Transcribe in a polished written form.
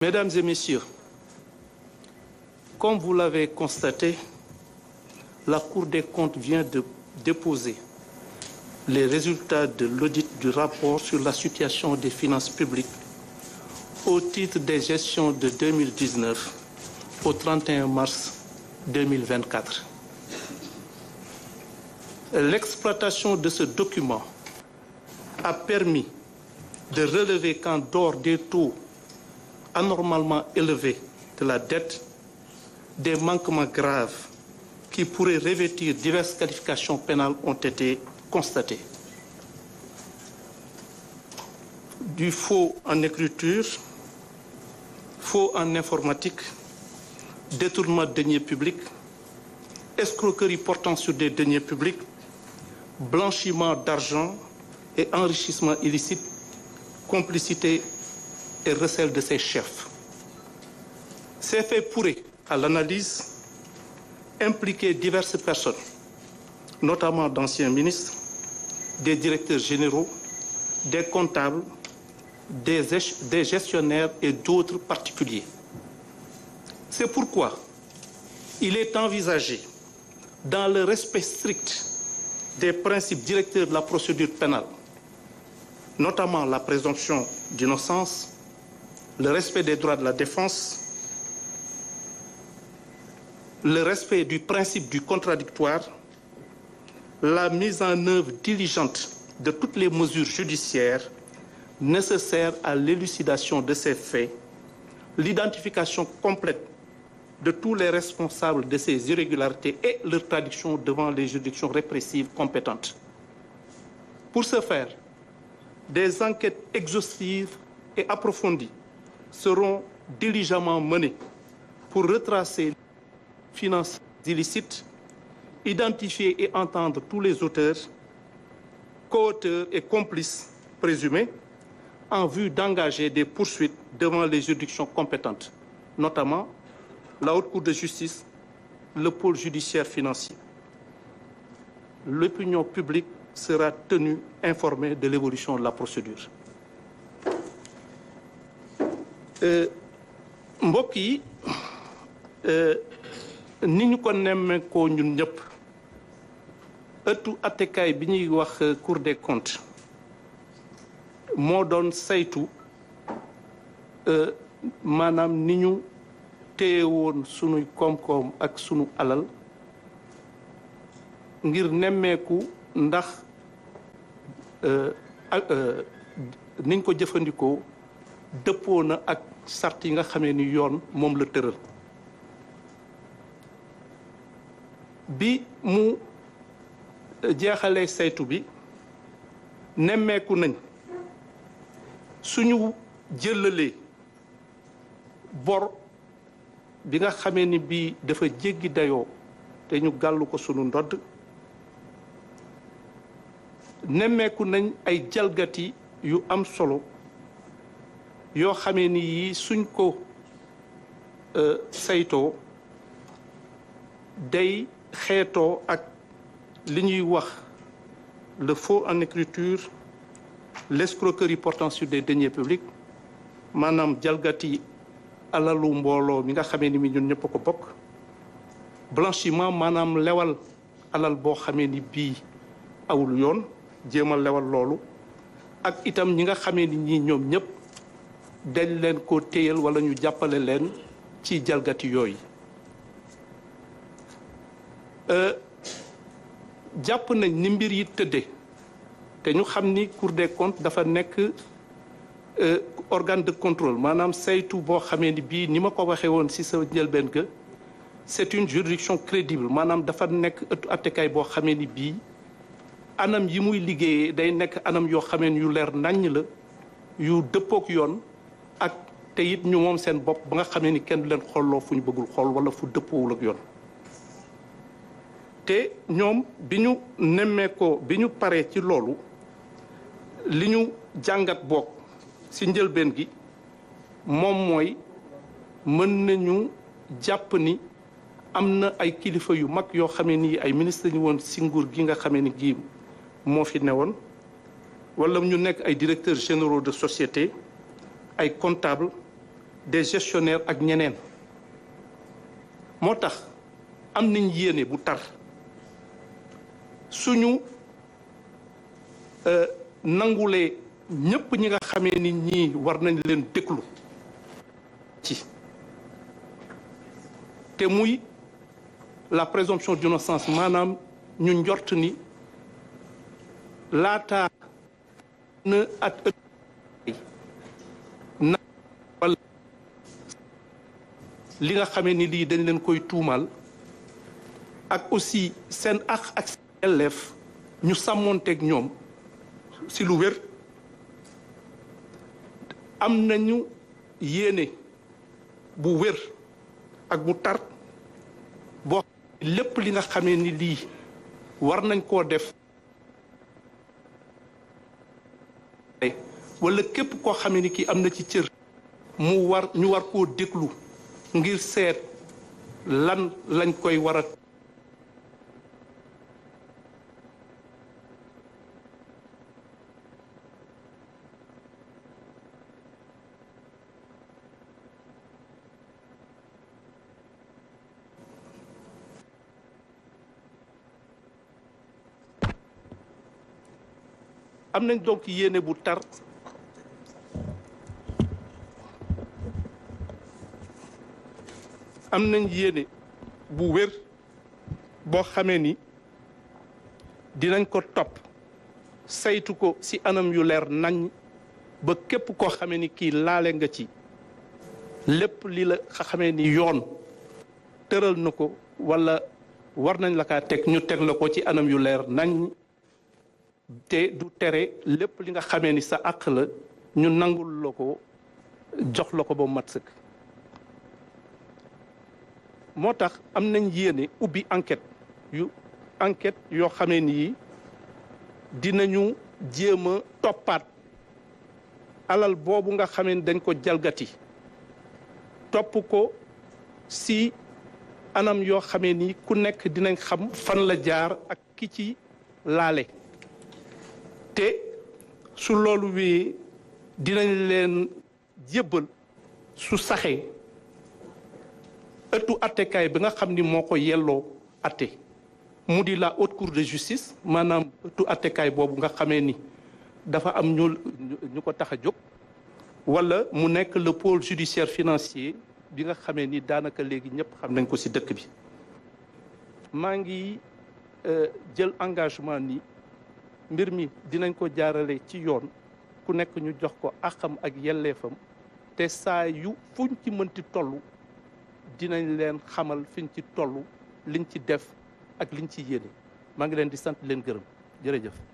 Mesdames et messieurs, comme vous l'avez constaté, la Cour des comptes vient de déposer les résultats de l'audit du rapport sur la situation des finances publiques au titre des gestions de 2019 au 31 mars 2024. L'exploitation de ce document a permis de relever qu'en dehors des taux anormalement élevés de la dette, des manquements graves qui pourraient revêtir diverses qualifications pénales ont été constatés. Du faux en écriture, faux en informatique, détournement de deniers publics, escroquerie portant sur des deniers publics, blanchiment d'argent et enrichissement illicite, complicité et recel de ses chefs. Ces faits pourraient, à l'analyse, impliquer diverses personnes, notamment d'anciens ministres, des directeurs généraux, des comptables, des gestionnaires et d'autres particuliers. C'est pourquoi il est envisagé, dans le respect strict des principes directeurs de la procédure pénale, notamment la présomption d'innocence, le respect des droits de la défense, le respect du principe du contradictoire, la mise en œuvre diligente de toutes les mesures judiciaires nécessaires à l'élucidation de ces faits, l'identification complète de tous les responsables de ces irrégularités et leur traduction devant les juridictions répressives compétentes. Pour ce faire, des enquêtes exhaustives et approfondies seront diligemment menées pour retracer les finances illicites, identifier et entendre tous les auteurs, co-auteurs et complices présumés en vue d'engager des poursuites devant les juridictions compétentes, notamment la Haute Cour de justice, le pôle judiciaire financier. L'opinion publique sera tenue informée de l'évolution de la procédure. mbokk yi ni ñu ko nemmeekoo ñun ñëpp ëttu attekaay bi ñuy wax Cour des comptes moo doon saytu maanaam ni ñu téye woon sunuy koom-koom ak sunu alal ngir nemmeeku ndax niñ ko jëfandikoo dëppoo na ak sart yi nga xamee ni yoon moom la tëral bi mu jeexalee saytu bi nemmeeku nañ suñu jëlalee bor bi nga xamee ni bii dafa jéggi dayoo te ñu gàllu ko sunu ndodd nemmeeku nañ ay jalgati yu am solo yoo xamee ni yii suñ ko saytoo day xeetoo ak li ñuy wax le faux en écriture, l'escroquerie portant sur des deniers publics, maanaam jalgati alalu mbooloo mi nga xamee ni mi ñun ñëpp ko bokk, blanchiment maanaam lewal alal boo xamee ni bii awul yoon jéem a lewal loolu ak itam ñi nga xamee ni ñii ñoom ñëpp dañ leen ko téyal wala ñu jàppale leen ci jalgati yooyu jàpp nañ ni mbir yi tëdde te ñu xam ni Cour des comptes dafa nekk organe de contrôle maanaam saytu boo xamee ni bii ni ma ko waxee woon ci sa njëlbeen ga c'est une juridiction crédible maanaam dafa nekk ëttu attekaay boo xamee ni bii anam yi muy liggéeyee day nekk anam yoo xamee ni yu leer naññ la yu dëppook yoon ak te it ñu moom seen bopp ba nga xamee ni kenn du leen xolloo fu ñu bëggul xool wala fu dëppoowul ak yoon te ñoom bi ñu nemmeekoo bi ñu paree ci loolu li ñu jàngat bokk ci njëlbeen gi moom mooy mën nañu jàpp ni am na ay kilifa yu mag yoo xamee ni ay ministre ñu woon ci nguur gi nga xamee ni gi moo fi newoon wala ñu nekk ay directeurs généraux de société ay comptables des gestionnaires ak ñeneen moo tax am nañ yéene bu tar suñu nangulee ñëpp ñi nga xamee ni ñii war nañ leen déglu ci te muy la présomption d'innocence maanaam ñu njort ni laata na at na wala li nga xamee ni lii dañ leen koy tuumal ak aussi seen àq ak seen yelleef ñu sàmmoonteeg ñoom si lu wér am nañu yéene bu wér ak bu tar boo lépp li nga xamee ni lii war nañ koo def wala képp koo xamee ni kii am na ci cër ñu war koo déglu ngir seet lan lañ koy war a am nañ donc yéene bu tar am nañ yéene bu wér boo xamee ni dinañ ko topp saytu ko ci anam yu leer nañ ba képp koo xamee ni kii laale nga ci lépp li la xamee ni yoon tëral na ko walla war nañ la kaa teg ñu teg la ko ci anam yu leer nañ te du tere lépp li nga xamee ni sa àq la ñu nangul la ko jox la ko ba mat sëkk moo tax am nañ yéene ubbi enquête yoo xamee ni dinañu jéem a toppaat alal boobu nga xamee ni dañ ko jalgati topp ko si anam yoo xamee ni ku nekk dinañ xam fan la jaar ak ki ci laale te su loolu wee dinañ leen jébbal su saxee ëttu attekaay bi nga xam ni moo ko yelloo atte mu di la haute cour de justice maanaam ëttu attekaay boobu nga xamee ni dafa am ñu ko tax a jóg wala mu nekk le pôle judiciaire financier bi nga xamee ni daanaka léegi ñëpp xam nañ ko ci dëkk bi maa ngi jël engagement ni mbir mi dinañ ko jaarale ci yoon ku nekk ñu jox ko àqam ak yelleefam te saa yu fuñ ci mënti toll dinañ leen xamal fiñ ci toll liñ ci def ak liñ ci yéene maa ngi leen di sant leen gërëm jërëjëf